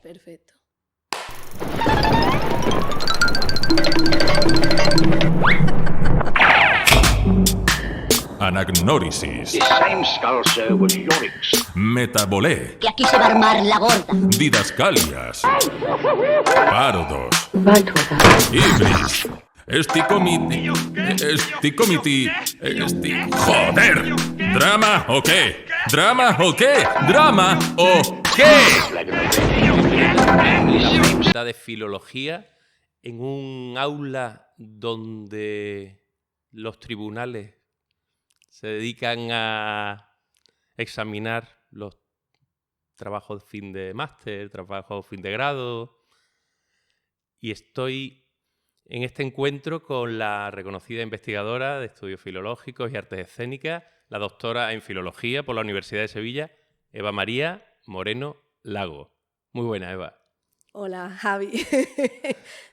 Perfecto. Anagnórisis. This same skull, sir, was Yorick's. Metabolé. Que aquí se va a armar la gorda. Didascalias. Parodos. Ibris. Esticomiti. ¡Joder! ¿Drama o qué? ¿Drama o qué? ¿Drama o qué? La facultad de Filología, en un aula donde los tribunales se dedican a examinar los trabajos de fin de máster, trabajos de fin de grado, y estoy en este encuentro con la reconocida investigadora de estudios filológicos y artes escénicas, la doctora en Filología por la Universidad de Sevilla, Eva María Moreno Lago. Muy buena, Eva. Hola, Javi.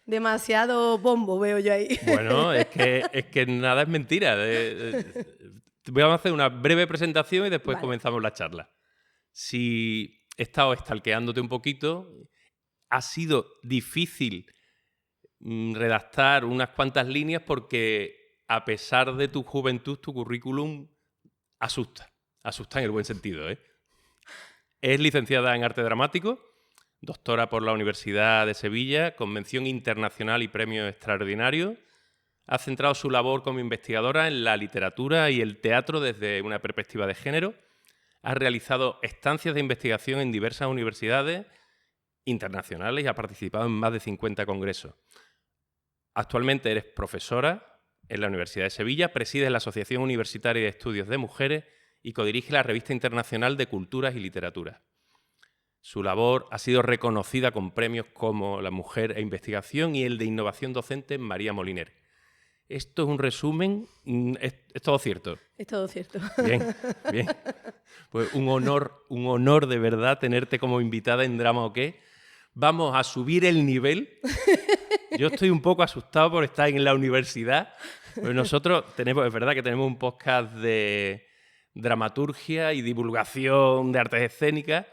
Demasiado bombo veo yo ahí. Bueno, es que nada es mentira. Vamos a hacer una breve presentación y después comenzamos la charla. Si he estado stalkeándote un poquito, ha sido difícil redactar unas cuantas líneas porque, a pesar de tu juventud, tu currículum asusta. Asusta en el buen sentido, ¿eh? Es licenciada en Arte Dramático, doctora por la Universidad de Sevilla, con mención internacional y premio extraordinario. Ha centrado su labor como investigadora en la literatura y el teatro desde una perspectiva de género. Ha realizado estancias de investigación en diversas universidades internacionales y ha participado en más de 50 congresos. Actualmente eres profesora en la Universidad de Sevilla, presides la Asociación Universitaria de Estudios de Mujeres y codirige la Revista Internacional de Culturas y Literaturas. Su labor ha sido reconocida con premios como la Mujer e Investigación y el de Innovación Docente María Moliner. Esto es un resumen, es todo cierto. Es todo cierto. Bien, bien. Pues un honor de verdad tenerte como invitada en Drama o qué. Vamos a subir el nivel. Yo estoy un poco asustado por estar en la universidad. Pues nosotros es verdad que tenemos un podcast de dramaturgia y divulgación de artes escénicas,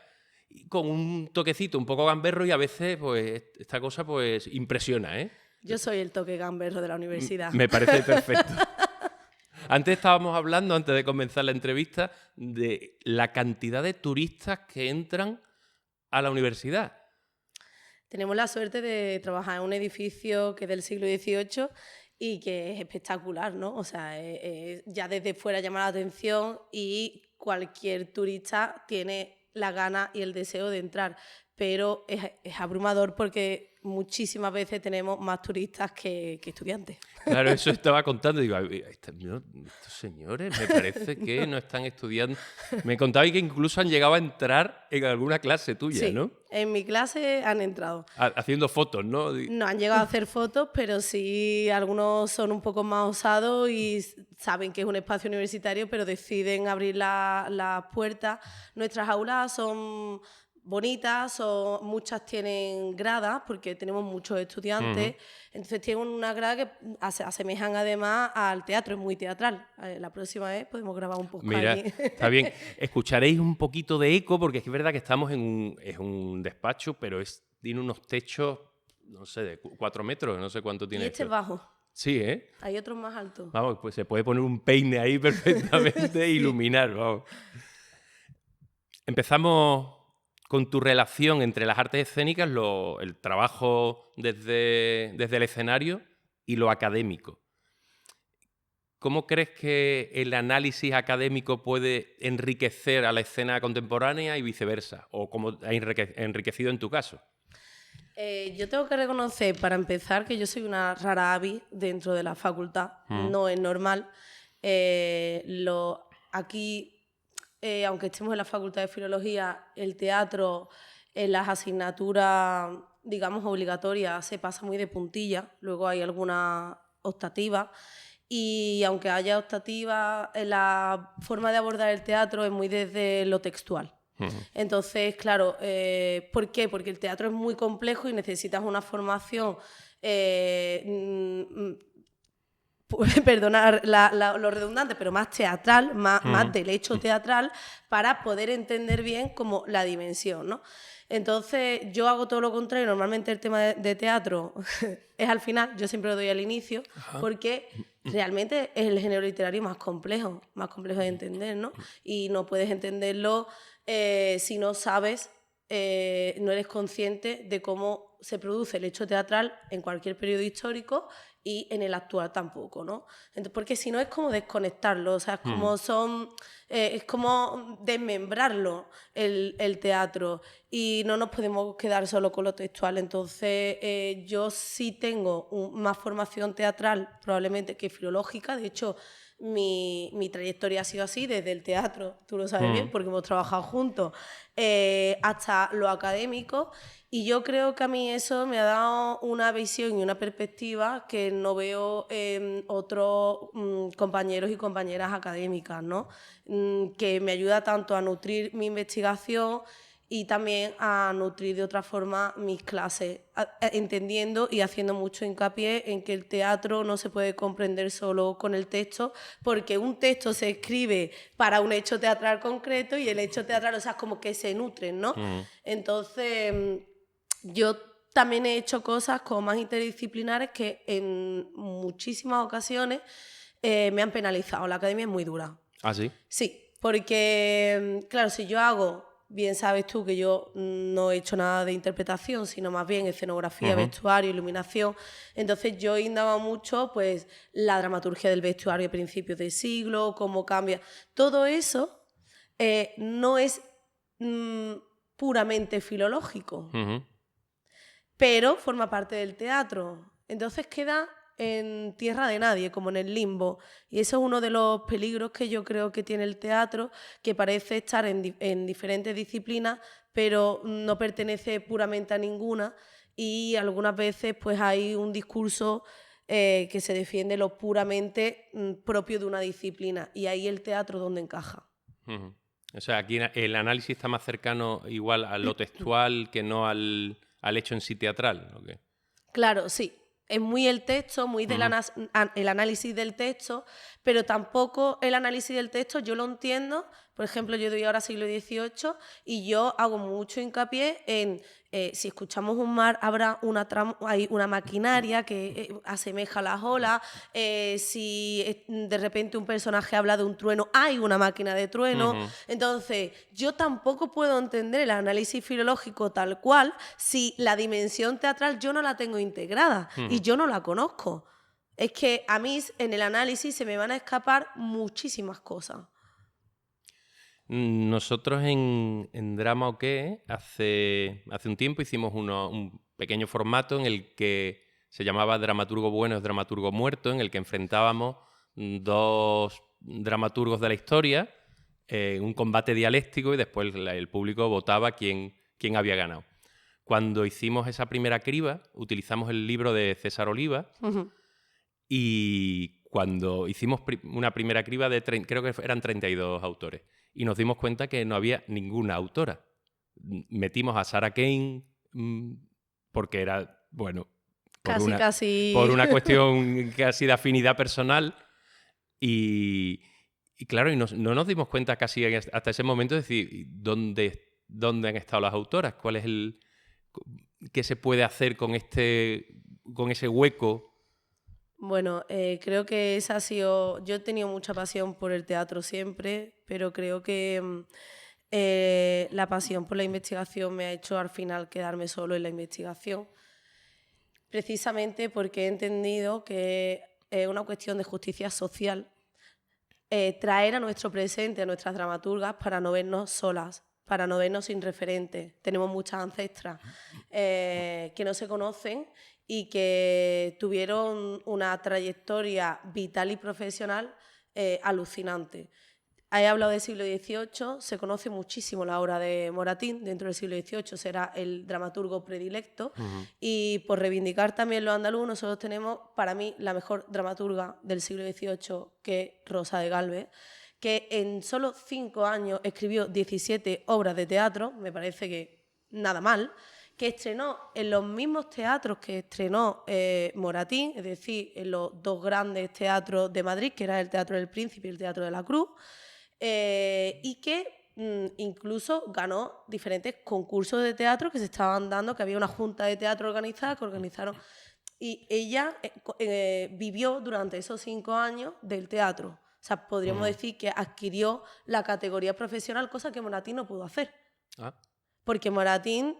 con un toquecito un poco gamberro, y a veces pues esta cosa pues impresiona, ¿eh? Yo soy el toque gamberro de la universidad. Me parece perfecto. Antes estábamos hablando, antes de comenzar la entrevista, de la cantidad de turistas que entran a la universidad. Tenemos la suerte de trabajar en un edificio que es del siglo XVIII y que es espectacular, ¿no? O sea, ya desde fuera llama la atención y cualquier turista tiene la gana y el deseo de entrar, pero es abrumador porque muchísimas veces tenemos más turistas que estudiantes. Claro, eso estaba contando. Digo, estos señores me parece que no están estudiando. Me contabais que incluso han llegado a entrar en alguna clase tuya, sí, ¿no? En mi clase han entrado. Haciendo fotos, ¿no? No han llegado a hacer fotos, pero sí algunos son un poco más osados y saben que es un espacio universitario, pero deciden abrir las puertas. Nuestras aulas son bonitas, muchas tienen gradas, porque tenemos muchos estudiantes, entonces tienen una grada que asemejan además al teatro, es muy teatral. La próxima vez podemos grabar un poco. Mira, allí. Está bien. Escucharéis un poquito de eco, porque es verdad que estamos es un despacho, pero tiene unos techos, no sé, de 4 metros, no sé cuánto tiene. Y este es bajo. Sí, ¿eh? Hay otros más altos. Vamos, pues se puede poner un peine ahí perfectamente e iluminar, vamos. Empezamos con tu relación entre las artes escénicas, el trabajo desde el escenario y lo académico. ¿Cómo crees que el análisis académico puede enriquecer a la escena contemporánea y viceversa? ¿O cómo ha enriquecido en tu caso? Yo tengo que reconocer, para empezar, que yo soy una rara avis dentro de la facultad. No es normal. Aquí, aunque estemos en la Facultad de Filología, el teatro en las asignaturas, digamos, obligatorias se pasa muy de puntilla. Luego hay alguna optativa. Y aunque haya optativa, la forma de abordar el teatro es muy desde lo textual. Entonces, claro, ¿por qué? Porque el teatro es muy complejo y necesitas una formación perdonar lo redundante, pero más teatral, más del hecho teatral, para poder entender bien como la dimensión, ¿no? Entonces, yo hago todo lo contrario. Normalmente el tema de teatro es al final, yo siempre lo doy al inicio, porque realmente es el género literario más complejo de entender, ¿no? Y no puedes entenderlo si no sabes, no eres consciente de cómo se produce el hecho teatral en cualquier periodo histórico y en el actual tampoco, ¿no? Entonces, porque si no es como desconectarlo, o sea, es como es como desmembrarlo el teatro, y no nos podemos quedar solo con lo textual. Entonces, yo sí tengo más formación teatral probablemente que filológica. De hecho, mi trayectoria ha sido así, desde el teatro, tú lo sabes bien, porque hemos trabajado juntos, hasta lo académico, y yo creo que a mí eso me ha dado una visión y una perspectiva que no veo en otros compañeros y compañeras académicas, ¿no? Que me ayuda tanto a nutrir mi investigación y también a nutrir de otra forma mis clases, entendiendo y haciendo mucho hincapié en que el teatro no se puede comprender solo con el texto, porque un texto se escribe para un hecho teatral concreto y el hecho teatral, o sea, es como que se nutren, ¿no? Entonces, yo también he hecho cosas como más interdisciplinares que en muchísimas ocasiones me han penalizado. La academia es muy dura. ¿Ah, sí? Sí, porque, claro, si yo hago... Bien sabes tú que yo no he hecho nada de interpretación, sino más bien escenografía, vestuario, iluminación. Entonces yo he indagado mucho pues, la dramaturgia del vestuario a principios de siglo, cómo cambia. Todo eso no es puramente filológico, pero forma parte del teatro. Entonces queda en tierra de nadie, como en el limbo. Y eso es uno de los peligros que yo creo que tiene el teatro, que parece estar en diferentes disciplinas, pero no pertenece puramente a ninguna, y algunas veces pues hay un discurso que se defiende lo puramente propio de una disciplina, y ahí el teatro donde encaja. O sea, aquí el análisis está más cercano igual a lo textual que no al hecho en sí teatral, ¿o qué? Claro, sí. Es muy el texto, muy el análisis del texto, pero tampoco el análisis del texto yo lo entiendo. Por ejemplo, yo doy ahora siglo XVIII y yo hago mucho hincapié en si escuchamos un mar, habrá hay una maquinaria que asemeja las olas. Si de repente un personaje habla de un trueno, hay una máquina de trueno. Entonces, yo tampoco puedo entender el análisis filológico tal cual si la dimensión teatral yo no la tengo integrada y yo no la conozco. Es que a mí en el análisis se me van a escapar muchísimas cosas. Nosotros en Drama o qué, hace un tiempo hicimos un pequeño formato en el que se llamaba Dramaturgo bueno es dramaturgo muerto, en el que enfrentábamos dos dramaturgos de la historia, un combate dialéctico, y después el público votaba quién había ganado. Cuando hicimos esa primera criba, utilizamos el libro de César Oliva, y cuando hicimos una primera criba creo que eran 32 autores, y nos dimos cuenta que no había ninguna autora. Metimos a Sarah Kane porque era, bueno, por una cuestión casi de afinidad personal, y claro, y no nos dimos cuenta casi hasta ese momento de decir, ¿dónde han estado las autoras? ¿Cuál es qué se puede hacer con ese hueco? Bueno, creo que esa ha sido... Yo he tenido mucha pasión por el teatro siempre, pero creo que la pasión por la investigación me ha hecho al final quedarme solo en la investigación, precisamente porque he entendido que es una cuestión de justicia social traer a nuestro presente a nuestras dramaturgas para no vernos solas, para no vernos sin referentes. Tenemos muchas ancestras que no se conocen y que tuvieron una trayectoria vital y profesional alucinante. He hablado del siglo XVIII, se conoce muchísimo la obra de Moratín, dentro del siglo XVIII será el dramaturgo predilecto, y por reivindicar también lo andaluz, nosotros tenemos, para mí, la mejor dramaturga del siglo XVIII, que es Rosa de Galvez, que en solo 5 años escribió 17 obras de teatro, me parece que nada mal, que estrenó en los mismos teatros que estrenó Moratín, es decir, en los dos grandes teatros de Madrid, que era el Teatro del Príncipe y el Teatro de la Cruz, y que incluso ganó diferentes concursos de teatro que se estaban dando, que había una junta de teatro organizada que organizaron. Y ella vivió durante esos 5 años del teatro. O sea, podríamos decir que adquirió la categoría profesional, cosa que Moratín no pudo hacer. Porque Moratín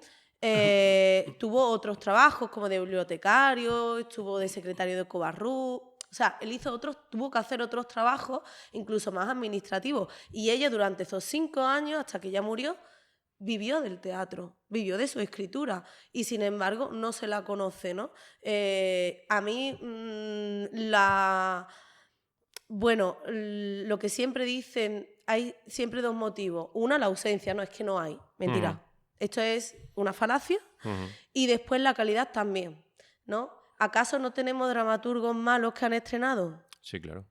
tuvo otros trabajos como de bibliotecario, estuvo de secretario de Covarrubias. O sea, él tuvo que hacer otros trabajos, incluso más administrativos. Y ella durante esos 5 años, hasta que ella murió, vivió del teatro, vivió de su escritura. Y sin embargo, no se la conoce, ¿no? A mí, bueno, lo que siempre dicen, hay siempre 2 motivos. Una, la ausencia, no es que no hay. Mentira. Esto es una falacia. Y después la calidad también, ¿no? ¿Acaso no tenemos dramaturgos malos que han estrenado? Sí, claro.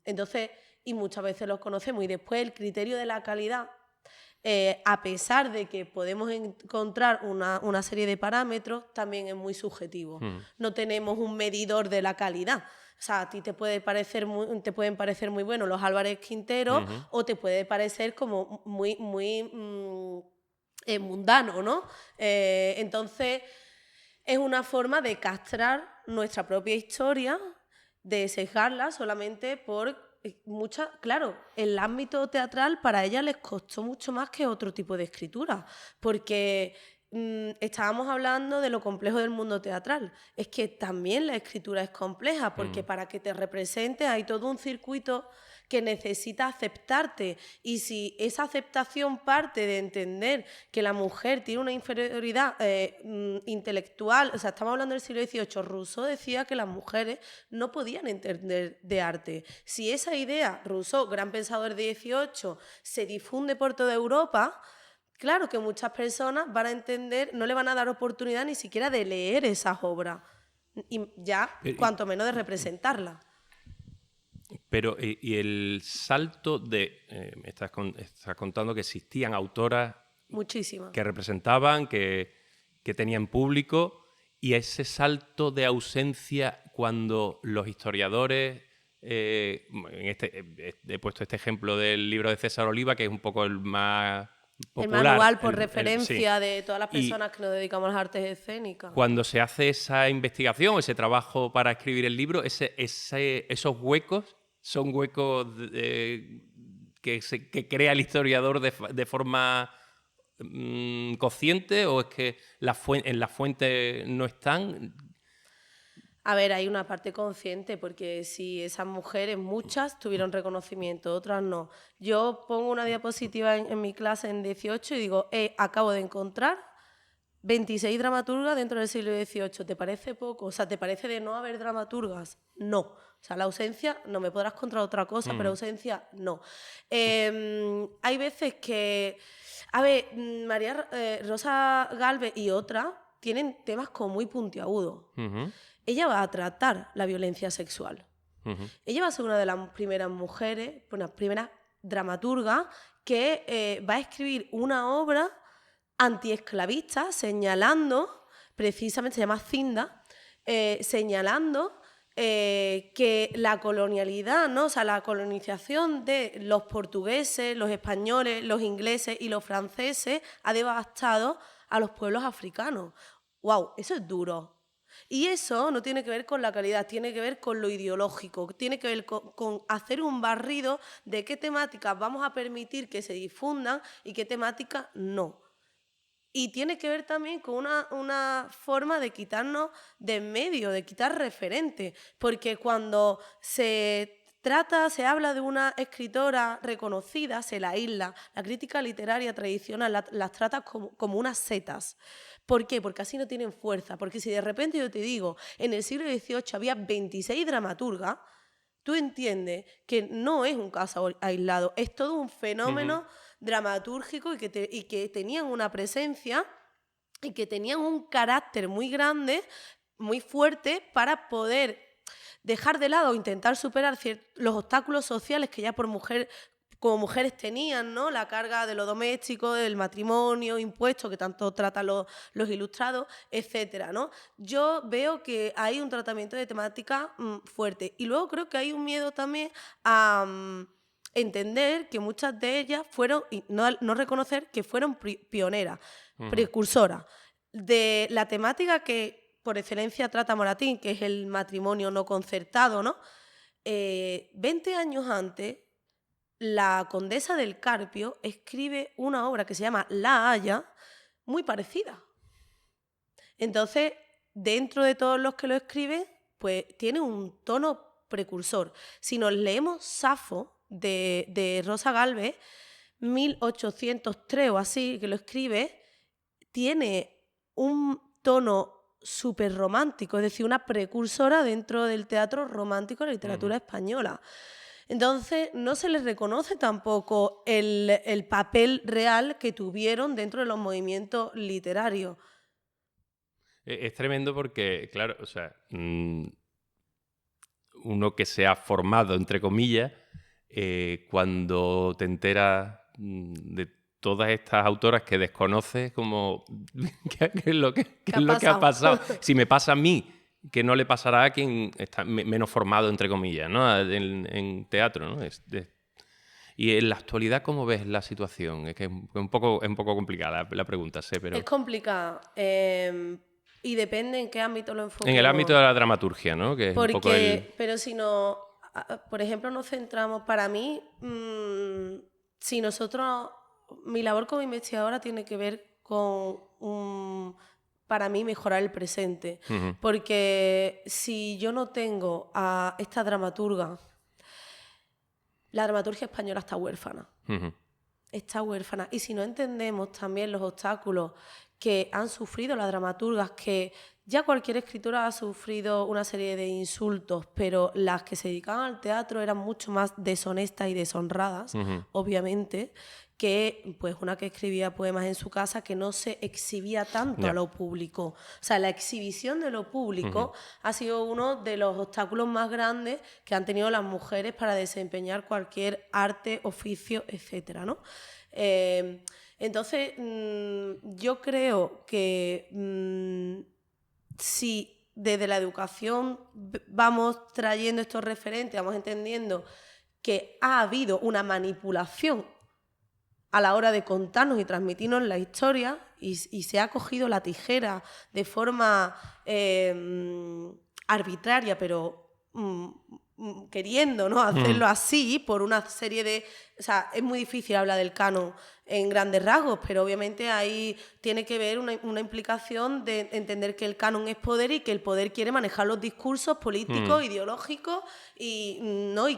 Entonces, y muchas veces los conocemos. Y después el criterio de la calidad, a pesar de que podemos encontrar una serie de parámetros, también es muy subjetivo. No tenemos un medidor de la calidad. O sea, a ti te pueden parecer muy buenos los Álvarez Quintero, o te puede parecer como muy mundano, ¿no? Entonces, es una forma de castrar nuestra propia historia, de sesgarla solamente por claro, el ámbito teatral para ella les costó mucho más que otro tipo de escritura, porque estábamos hablando de lo complejo del mundo teatral. Es que también la escritura es compleja, porque para que te represente hay todo un circuito que necesita aceptarte, y si esa aceptación parte de entender que la mujer tiene una inferioridad intelectual, o sea, estamos hablando del siglo XVIII, Rousseau decía que las mujeres no podían entender de arte. Si esa idea, Rousseau, gran pensador de XVIII, se difunde por toda Europa, claro que muchas personas van a entender, no le van a dar oportunidad ni siquiera de leer esas obras, y ya cuanto menos de representarlas. Pero, y el salto de... me estás contando que existían autoras muchísimas que representaban, que tenían público, y ese salto de ausencia cuando los historiadores... he puesto este ejemplo del libro de César Oliva, que es un poco el más popular. El manual por referencia de todas las personas que nos dedicamos a las artes escénicas. Cuando se hace esa investigación, ese trabajo para escribir el libro, esos huecos son huecos que crea el historiador de forma consciente, o es que en las fuentes no están. A ver, hay una parte consciente, porque si esas mujeres, muchas, tuvieron reconocimiento, otras no. Yo pongo una diapositiva en mi clase en 18 y digo, acabo de encontrar 26 dramaturgas dentro del siglo XVIII. ¿Te parece poco? O sea, ¿te parece de no haber dramaturgas? No. O sea, la ausencia, no me podrás contar otra cosa, pero ausencia, no. Hay veces que... A ver, María Rosa Gálvez y otras tienen temas como muy puntiagudos. Ella va a tratar la violencia sexual. Ella va a ser una de las primeras mujeres, una primera dramaturga que va a escribir una obra antiesclavista, señalando, precisamente se llama Cinda, señalando que la colonialidad, ¿no? O sea, la colonización de los portugueses, los españoles, los ingleses y los franceses ha devastado a los pueblos africanos. ¡Wow! Eso es duro. Y eso no tiene que ver con la calidad, tiene que ver con lo ideológico, tiene que ver con hacer un barrido de qué temáticas vamos a permitir que se difundan y qué temáticas no. Y tiene que ver también con una forma de quitarnos de en medio, de quitar referentes, porque cuando se habla de una escritora reconocida, se la aísla. La crítica literaria tradicional las trata como unas setas. ¿Por qué? Porque así no tienen fuerza. Porque si de repente yo te digo, en el siglo XVIII había 26 dramaturgas, tú entiendes que no es un caso aislado, es todo un fenómeno dramatúrgico y que tenían una presencia y que tenían un carácter muy grande, muy fuerte, para poder dejar de lado o intentar superar los obstáculos sociales que ya por como mujeres tenían, ¿no? La carga de lo doméstico, del matrimonio, impuestos, que tanto tratan los ilustrados, etcétera, ¿no? Yo veo que hay un tratamiento de temática fuerte. Y luego creo que hay un miedo también a entender que muchas de ellas fueron, y no reconocer que fueron pioneras, precursoras, de la temática que por excelencia trata Moratín, que es el matrimonio no concertado, ¿no? 20 años antes, la condesa del Carpio escribe una obra que se llama La Haya, muy parecida. Entonces, dentro de todos los que lo escriben, pues tiene un tono precursor. Si nos leemos Safo de Rosa Galvez, 1803 o así, que lo escribe, tiene un tono súper romántico, es decir, una precursora dentro del teatro romántico de la literatura española. Entonces, no se les reconoce tampoco el papel real que tuvieron dentro de los movimientos literarios. Es tremendo porque, claro, o sea, uno que se ha formado, entre comillas, cuando te enteras de todas estas autoras que desconoces, como ¿qué es lo que ha pasado? Si me pasa a mí, que no le pasará a quien está menos formado, entre comillas, ¿no? En teatro, ¿no? Y en la actualidad, ¿cómo ves la situación? Es que es un poco complicada la pregunta, sé, pero... Es complicada. Y depende en qué ámbito lo enfoquemos. En el ámbito de la dramaturgia, ¿no? Que es un poco Pero si no, por ejemplo, nos centramos, para mí, si nosotros, mi labor como investigadora tiene que ver con, para mí, mejorar el presente. Porque si yo no tengo a esta dramaturga, la dramaturgia española está huérfana. Está huérfana. Y si no entendemos también los obstáculos que han sufrido las dramaturgas, que ya cualquier escritora ha sufrido una serie de insultos, pero las que se dedicaban al teatro eran mucho más deshonestas y deshonradas, obviamente, que pues una que escribía poemas en su casa que no se exhibía tanto a lo público. O sea, la exhibición de lo público ha sido uno de los obstáculos más grandes que han tenido las mujeres para desempeñar cualquier arte, oficio, etcétera, ¿no? Entonces, yo creo que si desde la educación vamos trayendo estos referentes, vamos entendiendo que ha habido una manipulación a la hora de contarnos y transmitirnos la historia y se ha cogido la tijera de forma arbitraria, pero queriendo, ¿no?, hacerlo así por una serie de... O sea, es muy difícil hablar del canon en grandes rasgos, pero obviamente ahí tiene que ver una implicación de entender que el canon es poder y que el poder quiere manejar los discursos políticos, ideológicos y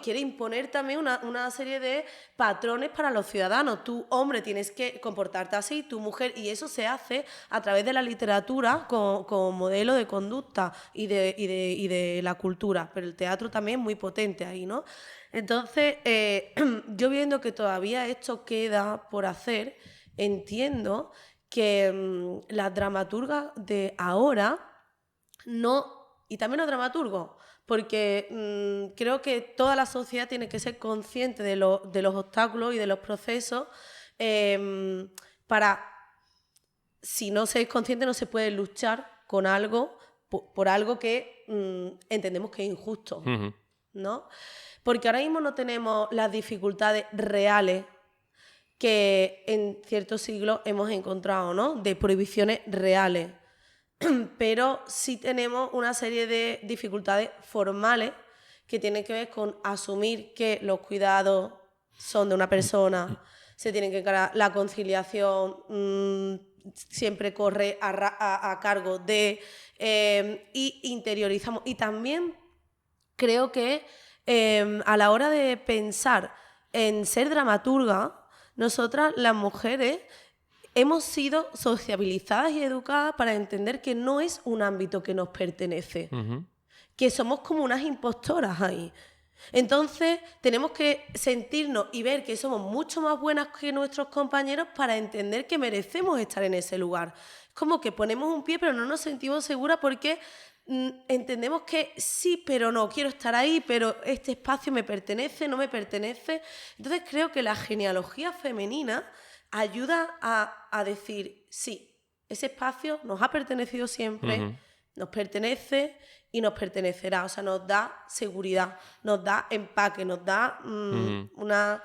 quiere imponer también una serie de patrones para los ciudadanos. Tú, hombre, tienes que comportarte así, tu mujer, y eso se hace a través de la literatura como modelo de conducta y de la cultura, pero el teatro también es muy potente ahí, ¿no? Entonces, yo viendo que todavía esto queda por hacer, entiendo que las dramaturgas de ahora y también los dramaturgos, porque creo que toda la sociedad tiene que ser consciente de los obstáculos y de los procesos para, si no se es consciente, no se puede luchar con algo, por algo que entendemos que es injusto, ¿no? Porque ahora mismo no tenemos las dificultades reales que en ciertos siglos hemos encontrado, ¿no?, de prohibiciones reales. Pero sí tenemos una serie de dificultades formales que tienen que ver con asumir que los cuidados son de una persona, se tienen que encargar, la conciliación siempre corre a cargo de... y interiorizamos. Y también creo que a la hora de pensar en ser dramaturga, nosotras las mujeres hemos sido sociabilizadas y educadas para entender que no es un ámbito que nos pertenece, que somos como unas impostoras ahí. Entonces tenemos que sentirnos y ver que somos mucho más buenas que nuestros compañeros para entender que merecemos estar en ese lugar. Es como que ponemos un pie pero no nos sentimos seguras porque entendemos que sí, pero no, quiero estar ahí, pero este espacio me pertenece, no me pertenece. Entonces creo que la genealogía femenina ayuda a decir, sí, ese espacio nos ha pertenecido siempre, nos pertenece y nos pertenecerá. O sea, nos da seguridad, nos da empaque, nos da una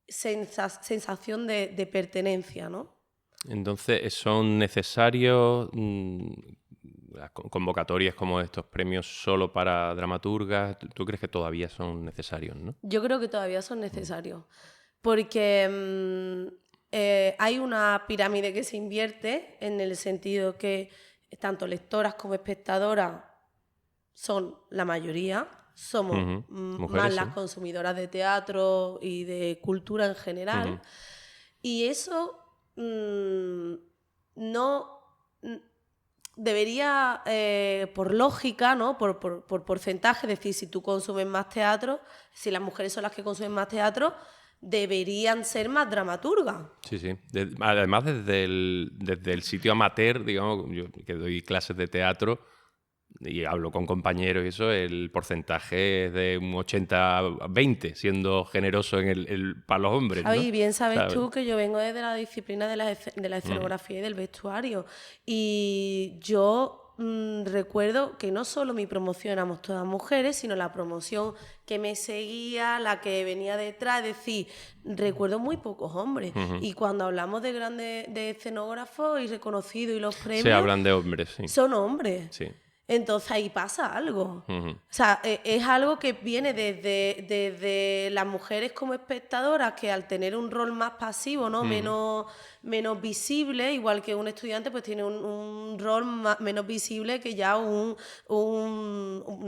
sensación de pertenencia, ¿no? Entonces, ¿son necesarios las convocatorias como estos premios solo para dramaturgas? ¿Tú crees que todavía son necesarios, no? Yo creo que todavía son necesarios, porque hay una pirámide que se invierte en el sentido que tanto lectoras como espectadoras son la mayoría, somos Mujeres, más las sí. consumidoras de teatro y de cultura en general, y eso no debería, por lógica, ¿no? por porcentaje, es decir, si tú consumes más teatro, si las mujeres son las que consumen más teatro, deberían ser más dramaturgas. Sí, sí. Además, desde el sitio amateur, digamos, yo que doy clases de teatro y hablo con compañeros y eso, el porcentaje es de un 80-20, siendo generoso para los hombres, ¿no? Y bien sabes ¿sabes? tú que yo vengo desde la disciplina de la escenografía y del vestuario. Y yo recuerdo que no solo mi promoción éramos todas mujeres, sino la promoción que me seguía, la que venía detrás. Es decir, recuerdo muy pocos hombres. Y cuando hablamos de grandes de escenógrafos y reconocidos y los premios, Se hablan de hombres, sí. son hombres. Sí. Entonces ahí pasa algo. O sea, es algo que viene desde las mujeres como espectadoras, que al tener un rol más pasivo, ¿no? menos visible, igual que un estudiante, pues tiene un rol menos visible que ya un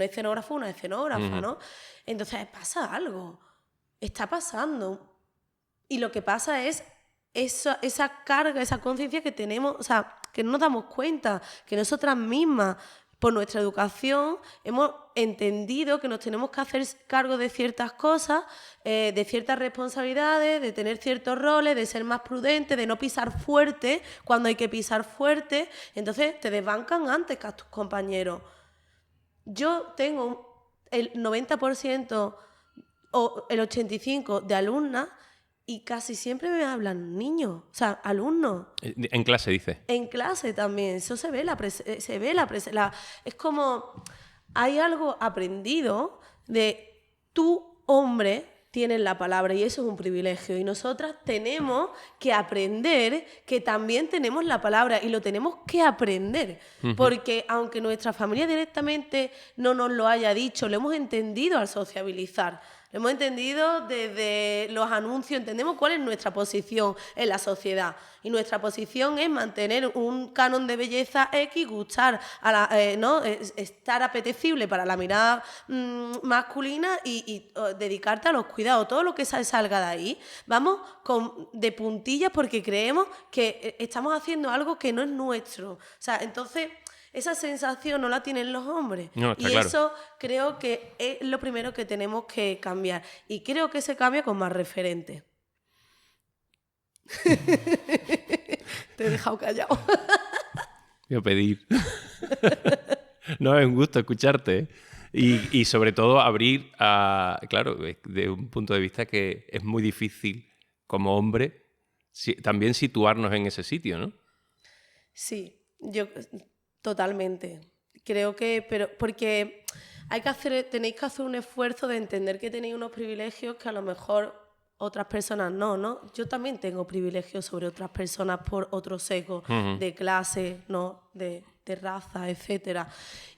escenógrafo o una escenógrafa, ¿no? Entonces pasa algo. Está pasando. Y lo que pasa es esa carga, esa conciencia que tenemos, o sea, que no nos damos cuenta, que nosotras mismas, por nuestra educación, hemos entendido que nos tenemos que hacer cargo de ciertas cosas, de ciertas responsabilidades, de tener ciertos roles, de ser más prudentes, de no pisar fuerte cuando hay que pisar fuerte. Entonces te desbancan antes que a tus compañeros. Yo tengo el 90% o el 85% de alumnas y casi siempre me hablan niños, o sea, alumnos. En clase, dice. En clase también, eso se ve, es como, hay algo aprendido de tú, hombre, tienes la palabra y eso es un privilegio. Y nosotras tenemos que aprender que también tenemos la palabra y lo tenemos que aprender. Porque aunque nuestra familia directamente no nos lo haya dicho, lo hemos entendido al sociabilizar. Lo hemos entendido desde los anuncios, entendemos cuál es nuestra posición en la sociedad. Y nuestra posición es mantener un canon de belleza X, gustar, ¿no? Estar apetecible para la mirada masculina y dedicarte a los cuidados. Todo lo que salga de ahí, vamos de puntillas porque creemos que estamos haciendo algo que no es nuestro. O sea, entonces esa sensación no la tienen los hombres. No, está y claro. Eso creo que es lo primero que tenemos que cambiar. Y creo que se cambia con más referentes. Te he dejado callado. Voy a pedir. No, es un gusto escucharte, ¿eh? Y sobre todo abrir a... Claro, de un punto de vista que es muy difícil como hombre también situarnos en ese sitio, ¿no? Sí, yo totalmente. Creo que... porque tenéis que hacer un esfuerzo de entender que tenéis unos privilegios que a lo mejor otras personas no. Yo también tengo privilegios sobre otras personas por otro sesgo de clase, ¿no? De raza, etcétera.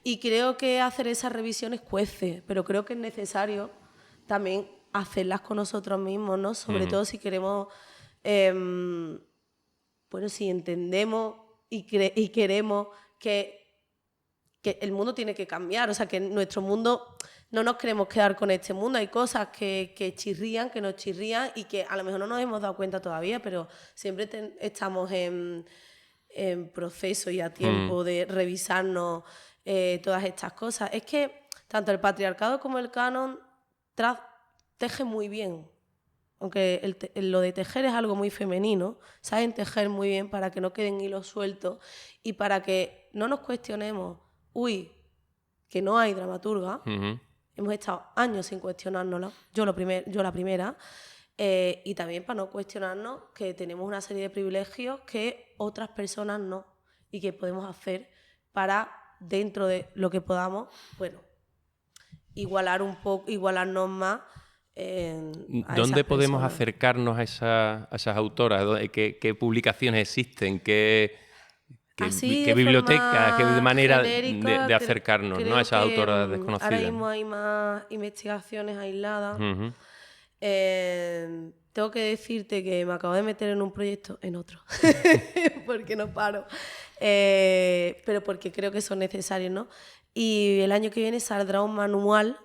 Y creo que hacer esas revisiones cuece, pero creo que es necesario también hacerlas con nosotros mismos, ¿no? Sobre todo si queremos, si entendemos y queremos que el mundo tiene que cambiar, o sea, que nuestro mundo, no nos queremos quedar con este mundo, hay cosas que chirrían, que nos chirrían y que a lo mejor no nos hemos dado cuenta todavía, pero siempre estamos en proceso y a tiempo de revisarnos todas estas cosas. Es que tanto el patriarcado como el canon tejen muy bien. aunque lo de tejer es algo muy femenino, saben tejer muy bien para que no queden hilos sueltos y para que no nos cuestionemos, que no hay dramaturga. Hemos estado años sin cuestionárnoslo, yo la primera, y también para no cuestionarnos que tenemos una serie de privilegios que otras personas no, y que podemos hacer para, dentro de lo que podamos, bueno, igualarnos más. ¿Dónde podemos acercarnos a esas autoras? ¿Qué publicaciones existen? ¿Qué bibliotecas? ¿Qué manera de acercarnos, ¿no?, a esas autoras desconocidas? Ahora mismo hay más investigaciones aisladas. Tengo que decirte que me acabo de meter en un proyecto, en otro, porque no paro, pero porque creo que son necesarios, ¿no? Y el año que viene saldrá un manual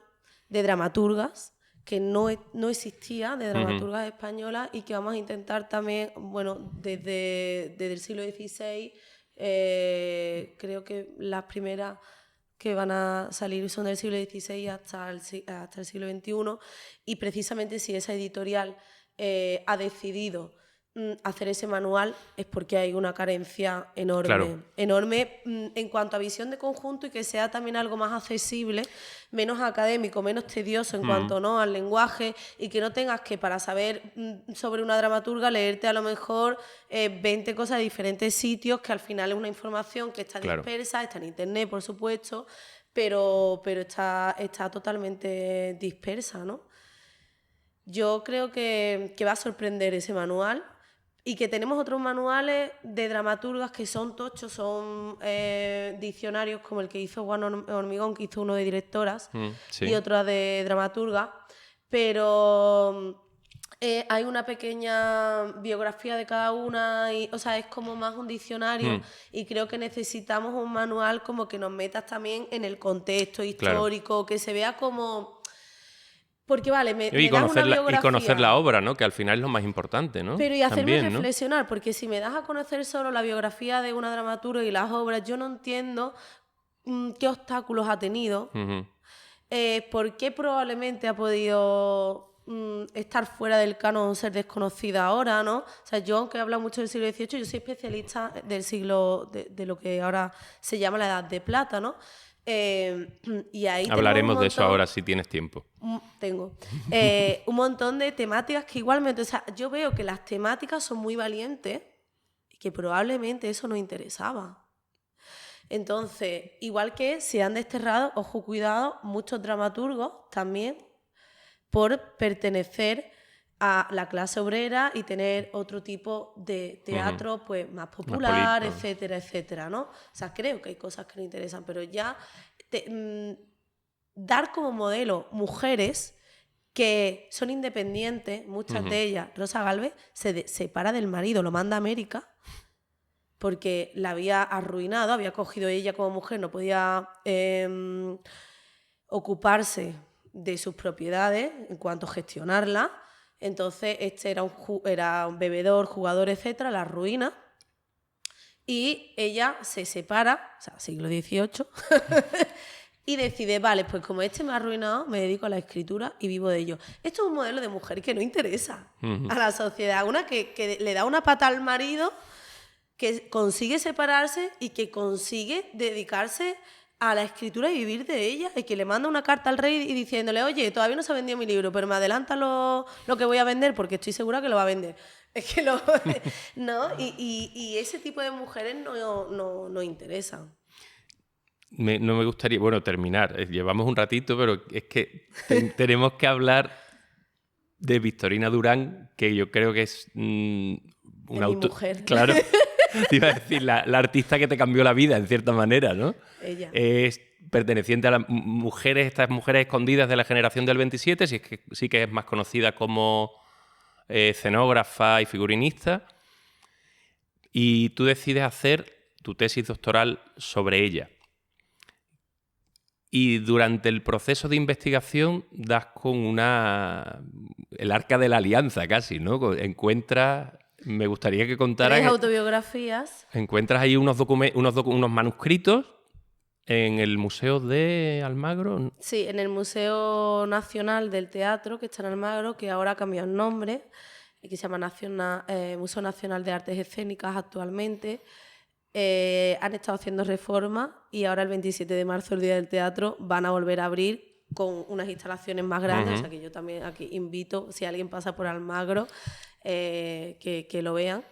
de dramaturgas que no existía, de dramaturgas españolas, y que vamos a intentar también, bueno, desde el siglo XVI, creo que las primeras que van a salir son del siglo XVI hasta el siglo XXI, y precisamente si esa editorial ha decidido hacer ese manual es porque hay una carencia enorme en cuanto a visión de conjunto, y que sea también algo más accesible, menos académico, menos tedioso en cuanto, ¿no?, al lenguaje, y que no tengas que, para saber sobre una dramaturga, leerte a lo mejor 20 cosas de diferentes sitios, que al final es una información que está dispersa, está en internet, por supuesto, pero está totalmente dispersa, ¿no? Yo creo que va a sorprender ese manual, y que tenemos otros manuales de dramaturgas que son tochos, son diccionarios como el que hizo Juan Hormigón, que hizo uno de directoras y otro de dramaturgas, pero hay una pequeña biografía de cada una, o sea, es como más un diccionario, y creo que necesitamos un manual como que nos metas también en el contexto histórico, que se vea como... Porque vale, me das una biografía... Y conocer la obra, ¿no?, que al final es lo más importante, ¿no? Pero y hacerme también, reflexionar, ¿no? porque si me das a conocer solo la biografía de una dramaturga y las obras, yo no entiendo qué obstáculos ha tenido, por qué probablemente ha podido estar fuera del canon, ser desconocida ahora, ¿no? O sea, yo, aunque he hablado mucho del siglo XVIII, yo soy especialista del siglo, de lo que ahora se llama la Edad de Plata, ¿no? Y ahí hablaremos de eso ahora si tienes tiempo. Tengo un montón de temáticas que igualmente, o sea, yo veo que las temáticas son muy valientes y que probablemente eso nos interesaba. Entonces, igual que se han desterrado, ojo, cuidado, muchos dramaturgos también por pertenecer a la clase obrera y tener otro tipo de teatro pues más popular, etcétera, etcétera, ¿no? O sea, creo que hay cosas que nos interesan, pero ya dar como modelo mujeres que son independientes, muchas de ellas. Rosa Galvez se separa del marido, lo manda a América porque la había arruinado, había cogido ella como mujer, no podía ocuparse de sus propiedades en cuanto a gestionarlas. Entonces este era un bebedor, jugador, etcétera, la arruina, y ella se separa, o sea, siglo XVIII, y decide, vale, pues como este me ha arruinado, me dedico a la escritura y vivo de ello. Esto es un modelo de mujer que no interesa a la sociedad, una que le da una pata al marido, que consigue separarse y que consigue dedicarse a la escritura y vivir de ella, y que le manda una carta al rey y diciéndole, oye, todavía no se ha vendido mi libro, pero me adelanta lo que voy a vender porque estoy segura que lo va a vender. Es que ¿no? Y ese tipo de mujeres no interesan. No me gustaría, bueno, terminar. Llevamos un ratito, pero es que tenemos que hablar de Victorina Durán, que yo creo que es una mujer. Claro. Te iba a decir, la artista que te cambió la vida, en cierta manera, ¿no? Ella. Es perteneciente a las mujeres, estas mujeres escondidas de la generación del 27, sí que es más conocida como escenógrafa y figurinista. Y tú decides hacer tu tesis doctoral sobre ella. Y durante el proceso de investigación das con el arca de la alianza casi, ¿no? Me gustaría que contaras... ¿Tres autobiografías? Encuentras ahí unos manuscritos en el Museo de Almagro. Sí, en el Museo Nacional del Teatro, que está en Almagro, que ahora ha cambiado el nombre, que se llama Museo Nacional de Artes Escénicas actualmente. Han estado haciendo reformas y ahora el 27 de marzo, el Día del Teatro, van a volver a abrir con unas instalaciones más grandes. O sea que yo también aquí invito, si alguien pasa por Almagro, que lo vean.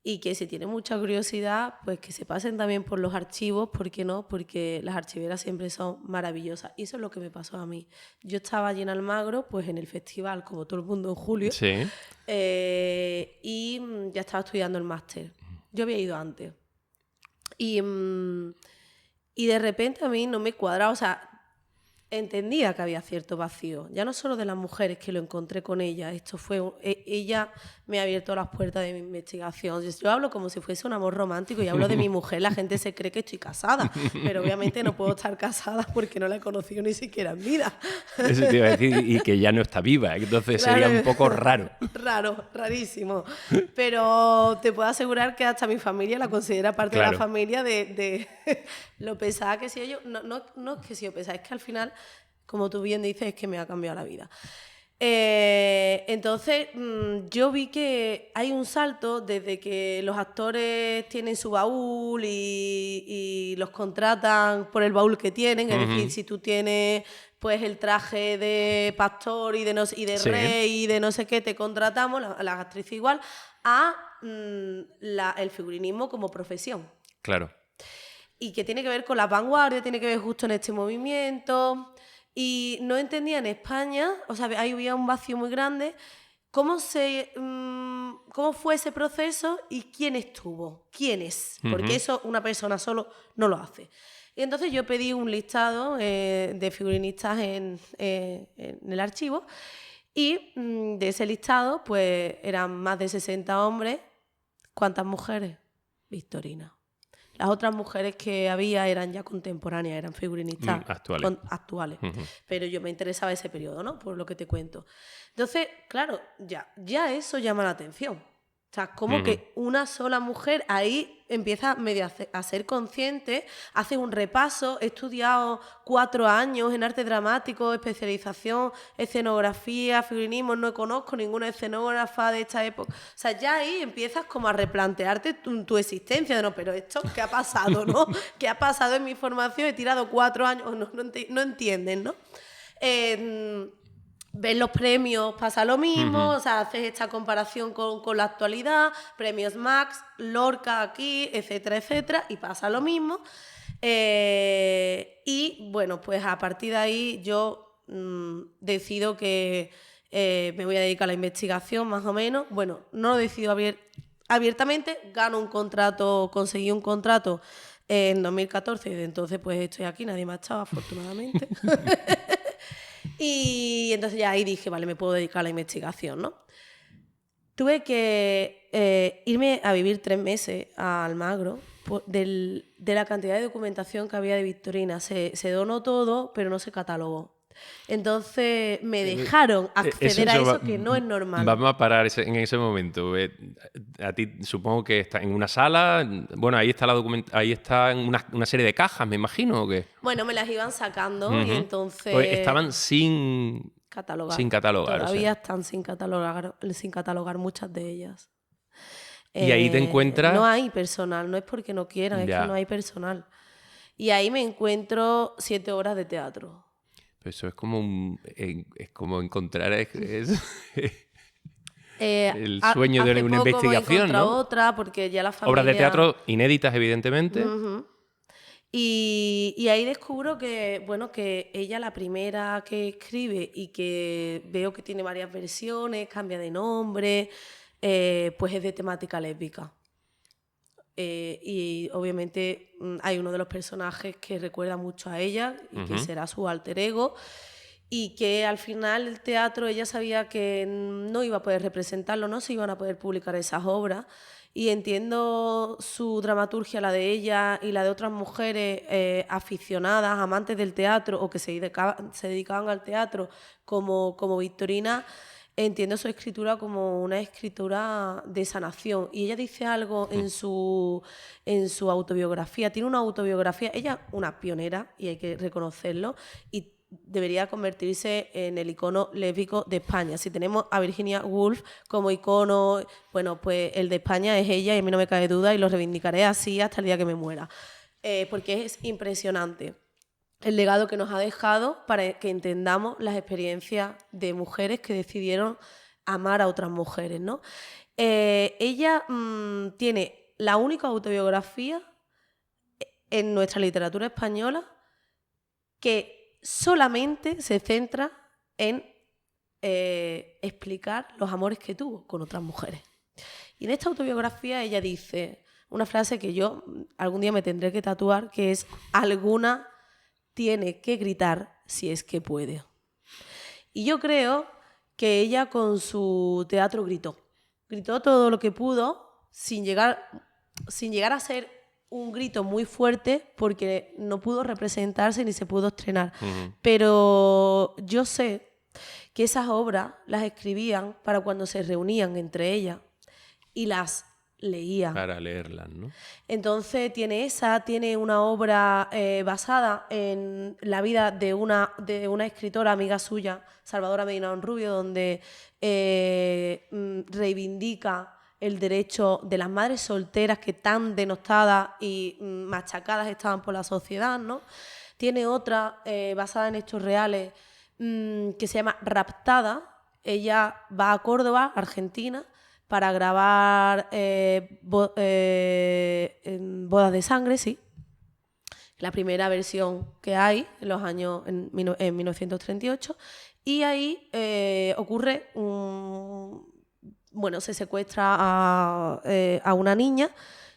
Y que si tienen mucha curiosidad, pues que se pasen también por los archivos, ¿por qué no? Porque las archiveras siempre son maravillosas. Y eso es lo que me pasó a mí. Yo estaba allí en Almagro, pues en el festival, como todo el mundo en julio, Sí. y ya estaba estudiando el máster. Yo había ido antes. Y de repente a mí no me cuadraba, o sea, entendía que había cierto vacío, ya no solo de las mujeres que lo encontré con ella, esto fue ella me ha abierto las puertas de mi investigación. Yo hablo como si fuese un amor romántico y hablo de mi mujer, la gente se cree que estoy casada, pero obviamente no puedo estar casada porque no la he conocido ni siquiera en vida. Eso te iba a decir, y que ya no está viva, entonces sería un poco raro. Raro, rarísimo. Pero te puedo asegurar que hasta mi familia la considera parte de la familia de lo pesada que he sido yo. No es que he sido pesada, es que al final, como tú bien dices, es que me ha cambiado la vida. Entonces, yo vi que hay un salto desde que los actores tienen su baúl y los contratan por el baúl que tienen, es decir, si tú tienes pues el traje de pastor y de rey y de no sé qué, te contratamos, las actrices igual, a el figurinismo como profesión. Claro. Y que tiene que ver con la vanguardia, tiene que ver justo en este movimiento. Y no entendía en España, o sea, ahí había un vacío muy grande, cómo fue ese proceso y quién estuvo, quiénes, porque eso una persona solo no lo hace. Y entonces yo pedí un listado de figurinistas en el archivo y de ese listado pues eran más de 60 hombres. ¿Cuántas mujeres? Victorina. Las otras mujeres que había eran ya contemporáneas, eran figurinistas actuales. Pero yo me interesaba ese periodo, ¿no? Por lo que te cuento. Entonces, claro, ya eso llama la atención. O sea, como que una sola mujer ahí empieza medio a ser consciente, hace un repaso, he estudiado 4 años en arte dramático, especialización, escenografía, figurinismo, no conozco ninguna escenógrafa de esta época. O sea, ya ahí empiezas como a replantearte tu existencia, de no, pero esto, ¿qué ha pasado, no? ¿Qué ha pasado en mi formación? He tirado 4 años, no entienden, ¿no? Ves los premios, pasa lo mismo, o sea, haces esta comparación con la actualidad, premios Max, Lorca aquí, etcétera, etcétera, y pasa lo mismo. Y bueno, pues a partir de ahí yo decido que me voy a dedicar a la investigación, más o menos. Bueno, no lo decido abiertamente, conseguí un contrato en 2014, y desde entonces pues estoy aquí, nadie me ha echado, afortunadamente. Y entonces ya ahí dije, vale, me puedo dedicar a la investigación, ¿no? Tuve que irme a vivir 3 meses a Almagro de la cantidad de documentación que había de Victorina. Se donó todo, pero no se catalogó. Entonces me dejaron acceder a eso que no es normal. Vamos a parar en ese momento. A ti supongo que está en una sala. Bueno, ahí está ahí está una serie de cajas, me imagino, ¿o qué? Bueno, me las iban sacando y entonces Pues estaban sin catalogar. Sin catalogar. Todavía están sin catalogar muchas de ellas. Y ahí te encuentras... No hay personal, no es porque no quieran, es que no hay personal. Y ahí me encuentro 7 horas de teatro. Eso es como es como encontrar el sueño de una investigación, ¿no? Otra, porque ya la familia... Obras de teatro inéditas, evidentemente. Y ahí descubro que, bueno, que ella la primera que escribe y que veo que tiene varias versiones, cambia de nombre, pues es de temática lésbica. Y obviamente hay uno de los personajes que recuerda mucho a ella y que será su alter ego, y que al final el teatro, ella sabía que no iba a poder representarlo, no se iban a poder publicar esas obras, y entiendo su dramaturgia, la de ella y la de otras mujeres aficionadas, amantes del teatro o que se dedicaban al teatro como Victorina. entiendo su escritura como una escritura de sanación. Y ella dice algo en su autobiografía. Tiene una autobiografía. Ella es una pionera, y hay que reconocerlo, y debería convertirse en el icono lésbico de España. Si tenemos a Virginia Woolf como icono, bueno, pues el de España es ella, y a mí no me cabe duda, y lo reivindicaré así hasta el día que me muera. Porque es impresionante el legado que nos ha dejado para que entendamos las experiencias de mujeres que decidieron amar a otras mujeres, ¿no? Ella tiene la única autobiografía en nuestra literatura española que solamente se centra en explicar los amores que tuvo con otras mujeres. Y en esta autobiografía ella dice una frase que yo algún día me tendré que tatuar, que es: alguna tiene que gritar si es que puede. Y yo creo que ella con su teatro gritó todo lo que pudo, sin llegar a ser un grito muy fuerte, porque no pudo representarse ni se pudo estrenar. Pero yo sé que esas obras las escribían para cuando se reunían entre ellas y las leían. Para leerlas, ¿no? Entonces tiene una obra basada en la vida de una escritora amiga suya, Salvadora Medina Rubio, donde reivindica el derecho de las madres solteras que tan denostadas y machacadas estaban por la sociedad, ¿no? Tiene otra basada en hechos reales que se llama Raptada. Ella va a Córdoba, Argentina, para grabar Bodas de Sangre, sí. La primera versión que hay en 1938. Y ahí ocurre se secuestra a una niña,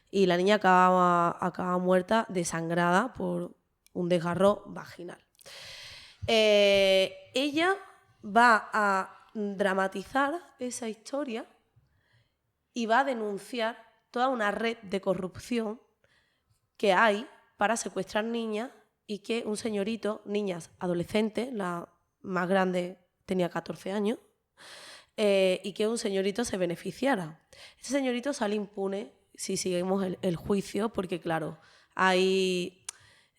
y la niña acaba muerta, desangrada por un desgarro vaginal. Ella va a dramatizar esa historia y va a denunciar toda una red de corrupción que hay para secuestrar niñas, y que un señorito, niñas adolescentes, la más grande tenía 14 años, y que un señorito se beneficiara. Ese señorito sale impune si seguimos el juicio, porque claro, hay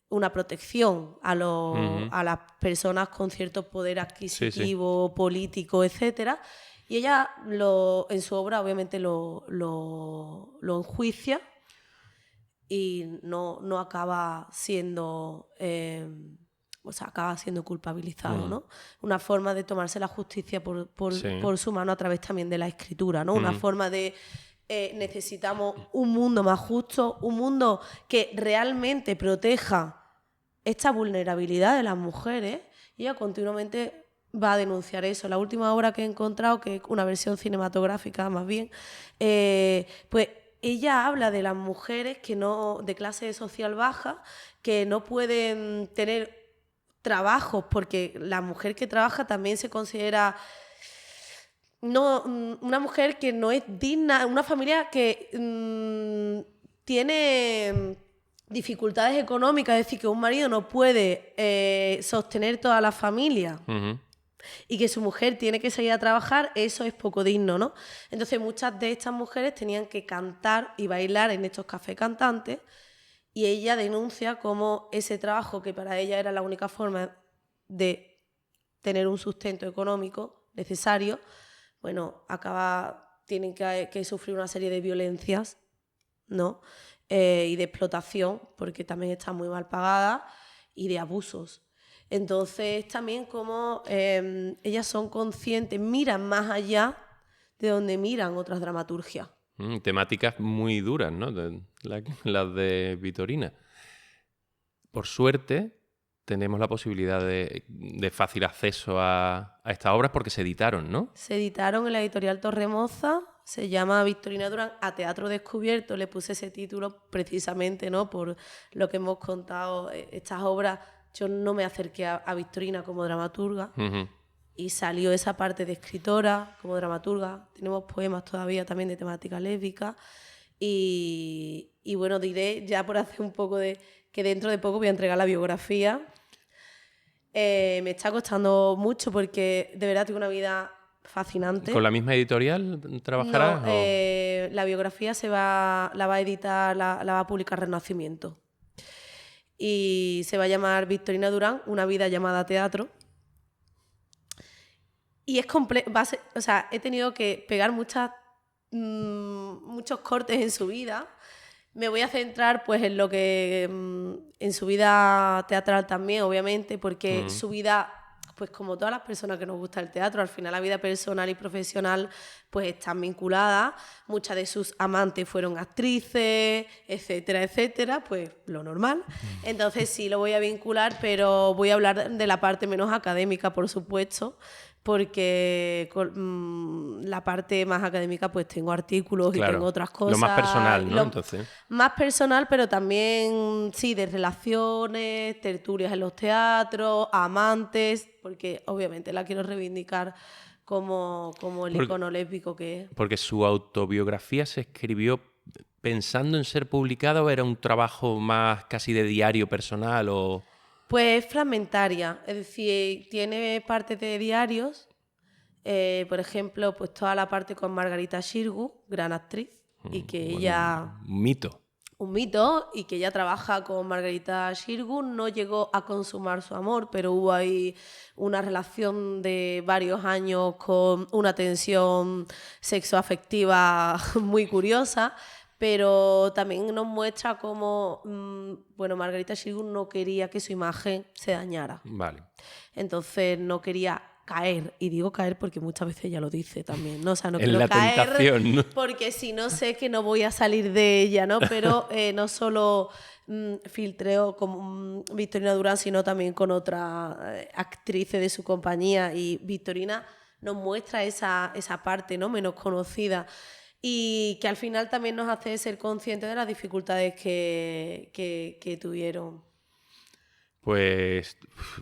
una protección a las personas con cierto poder adquisitivo, político, etcétera. Y ella en su obra obviamente lo enjuicia, y no acaba siendo acaba siendo culpabilizado, ¿no? Una forma de tomarse la justicia por su mano a través también de la escritura, ¿no? Una forma de necesitamos un mundo más justo, un mundo que realmente proteja esta vulnerabilidad de las mujeres, y ella continuamente va a denunciar eso. La última obra que he encontrado, que es una versión cinematográfica más bien, pues ella habla de las mujeres de clase social baja, que no pueden tener trabajos, porque la mujer que trabaja también se considera una mujer que no es digna, una familia que tiene dificultades económicas, es decir, que un marido no puede sostener toda la familia. Y que su mujer tiene que salir a trabajar, eso es poco digno, ¿no? Entonces muchas de estas mujeres tenían que cantar y bailar en estos cafés cantantes, y ella denuncia cómo ese trabajo, que para ella era la única forma de tener un sustento económico necesario, tienen que sufrir una serie de violencias, ¿no? Y de explotación, porque también están muy mal pagadas, y de abusos. Entonces también como ellas son conscientes, miran más allá de donde miran otras dramaturgias. Temáticas muy duras, ¿no? Las de Vitorina. Por suerte tenemos la posibilidad de fácil acceso a estas obras, porque se editaron, ¿no? Se editaron en la editorial Torremoza. Se llama Victorina Durán a Teatro Descubierto. Le puse ese título precisamente, ¿no? Por lo que hemos contado, estas obras. Yo no me acerqué a Victorina como dramaturga, y salió esa parte de escritora como dramaturga. Tenemos poemas todavía también de temática lésbica, y bueno, diré ya por hacer un poco que dentro de poco voy a entregar la biografía. Me está costando mucho, porque de verdad tengo una vida fascinante. ¿Con la misma editorial trabajarás? No, la biografía la va a editar, la va a publicar Renacimiento. Y se va a llamar Victorina Durán, una vida llamada teatro. Y es o sea, he tenido que pegar muchos cortes en su vida. Me voy a centrar pues en lo que en su vida teatral también, obviamente, porque su vida, pues como todas las personas que nos gusta el teatro, al final la vida personal y profesional pues están vinculadas. Muchas de sus amantes fueron actrices, etcétera, etcétera, pues lo normal. Entonces sí lo voy a vincular, pero voy a hablar de la parte menos académica, por supuesto, porque la parte más académica pues tengo artículos y tengo otras cosas. Lo más personal, ¿no? Entonces. Más personal, pero también, sí, de relaciones, tertulias en los teatros, amantes, porque obviamente la quiero reivindicar como el icono lésbico que es. Porque su autobiografía se escribió pensando en ser publicada, ¿o era un trabajo más casi de diario personal o...? Pues es fragmentaria, es decir, tiene partes de diarios, por ejemplo, pues toda la parte con Margarita Xirgu, gran actriz, y que ella... Un mito. Un mito, y que ella trabaja con Margarita Xirgu, no llegó a consumar su amor, pero hubo ahí una relación de varios años con una tensión sexoafectiva muy curiosa. Pero también nos muestra cómo, Margarita Xirgu no quería que su imagen se dañara. Vale. Entonces no quería caer, y digo caer porque muchas veces ella lo dice también, ¿no? O sea, no En quiero la caer tentación, ¿no? porque si no sé que no voy a salir de ella, ¿no? Pero no solo filtreo con Victorina Durán, sino también con otras actrices de su compañía, y Victorina nos muestra esa parte, ¿no? Menos conocida. Y que al final también nos hace ser conscientes de las dificultades que tuvieron. Pues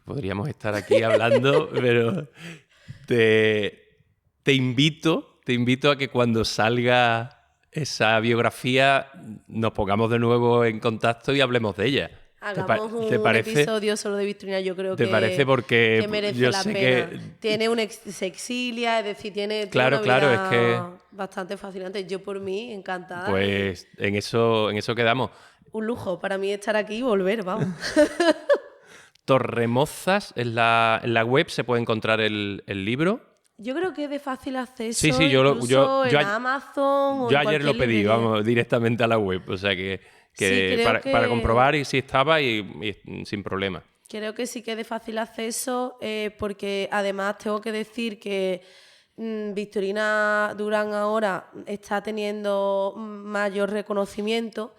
podríamos estar aquí hablando, pero te invito a que cuando salga esa biografía nos pongamos de nuevo en contacto y hablemos de ella. Hagamos un episodio solo de Victorina, yo creo ¿Te parece? Porque que merece yo la sé pena. que... Tiene se exilia, es decir, tiene Claro, una vida es que... bastante fascinante. Yo por mí, encantada. Pues en eso quedamos. Un lujo para mí estar aquí y volver, vamos. Torremozas, en la web se puede encontrar el libro. Yo creo que es de fácil acceso, Sí, incluso en Amazon o yo en ayer lo pedí, librería. vamos, directamente a la web, o sea que Sí, para comprobar y si estaba y sin problema. Creo que sí que es de fácil acceso, porque además tengo que decir que Victorina Durán ahora está teniendo mayor reconocimiento.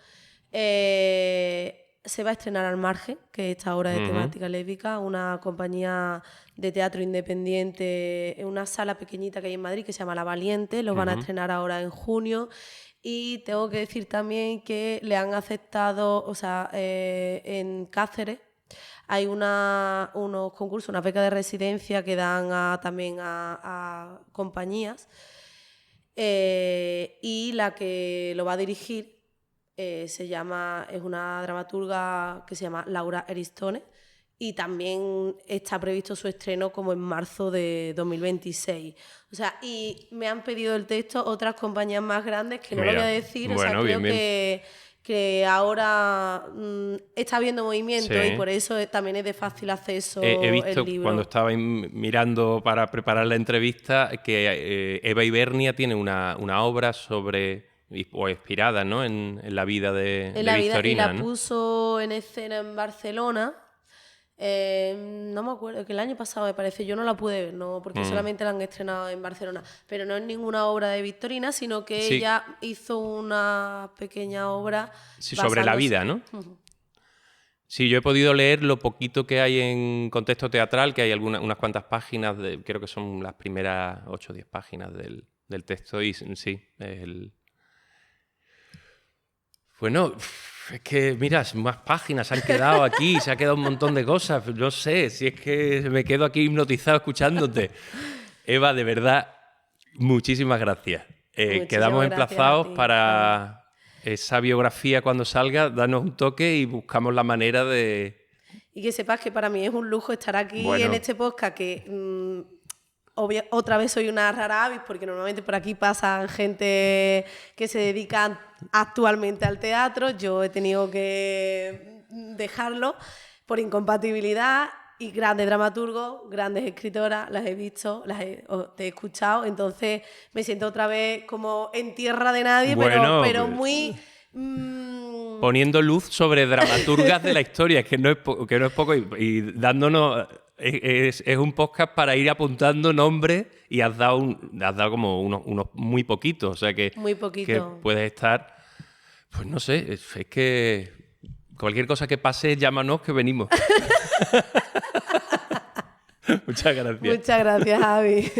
Se va a estrenar Al Margen, que es esta obra de temática lésbica, una compañía de teatro independiente en una sala pequeñita que hay en Madrid que se llama La Valiente. Lo van a estrenar ahora en junio. Y tengo que decir también que le han aceptado, o sea, en Cáceres hay unos concursos, una beca de residencia que dan también a compañías, y la que lo va a dirigir es una dramaturga que se llama Laura Eristone, y también está previsto su estreno como en marzo de 2026. O sea, y me han pedido el texto otras compañías más grandes que no lo voy a decir. Bueno, o sea, creo bien. que ahora está habiendo movimiento, Sí. y por eso también es de fácil acceso He visto el libro. cuando estaba mirando para preparar la entrevista que Eva Ibernia tiene una obra sobre, o inspirada, ¿no? en la vida de Victorina, y la ¿no? puso en escena en Barcelona. No me acuerdo, que el año pasado me parece, yo no la pude ver, no, porque solamente la han estrenado en Barcelona, pero no es ninguna obra de Victorina, sino que Sí. ella hizo una pequeña obra Sí, sobre la basándose- vida, ¿no? Sí, yo he podido leer lo poquito que hay en contexto teatral, que hay unas cuantas páginas, creo que son las primeras 8 o 10 páginas del texto, y sí, Bueno, es que, mira, más páginas han quedado aquí, se ha quedado un montón de cosas. No sé, si es que me quedo aquí hipnotizado escuchándote. Eva, de verdad, muchísimas gracias. Muchísimas Quedamos gracias emplazados a ti, para esa biografía cuando salga, danos un toque y buscamos la manera de... Y que sepas que para mí es un lujo estar aquí Bueno. en este podcast, que otra vez soy una rara avis, porque normalmente por aquí pasan gente que se dedican actualmente al teatro. Yo he tenido que dejarlo por incompatibilidad, y grandes dramaturgos, grandes escritoras, las he visto, te he escuchado, entonces me siento otra vez como en tierra de nadie, Bueno, pero pues, muy... poniendo luz sobre dramaturgas de la historia, que no es poco, y dándonos... Es un podcast para ir apuntando nombres, y has dado como unos muy poquitos, o sea que, Muy poquito. que puedes estar, pues no sé, es que cualquier cosa que pase, llámanos que venimos. Muchas gracias. Muchas gracias, Javi.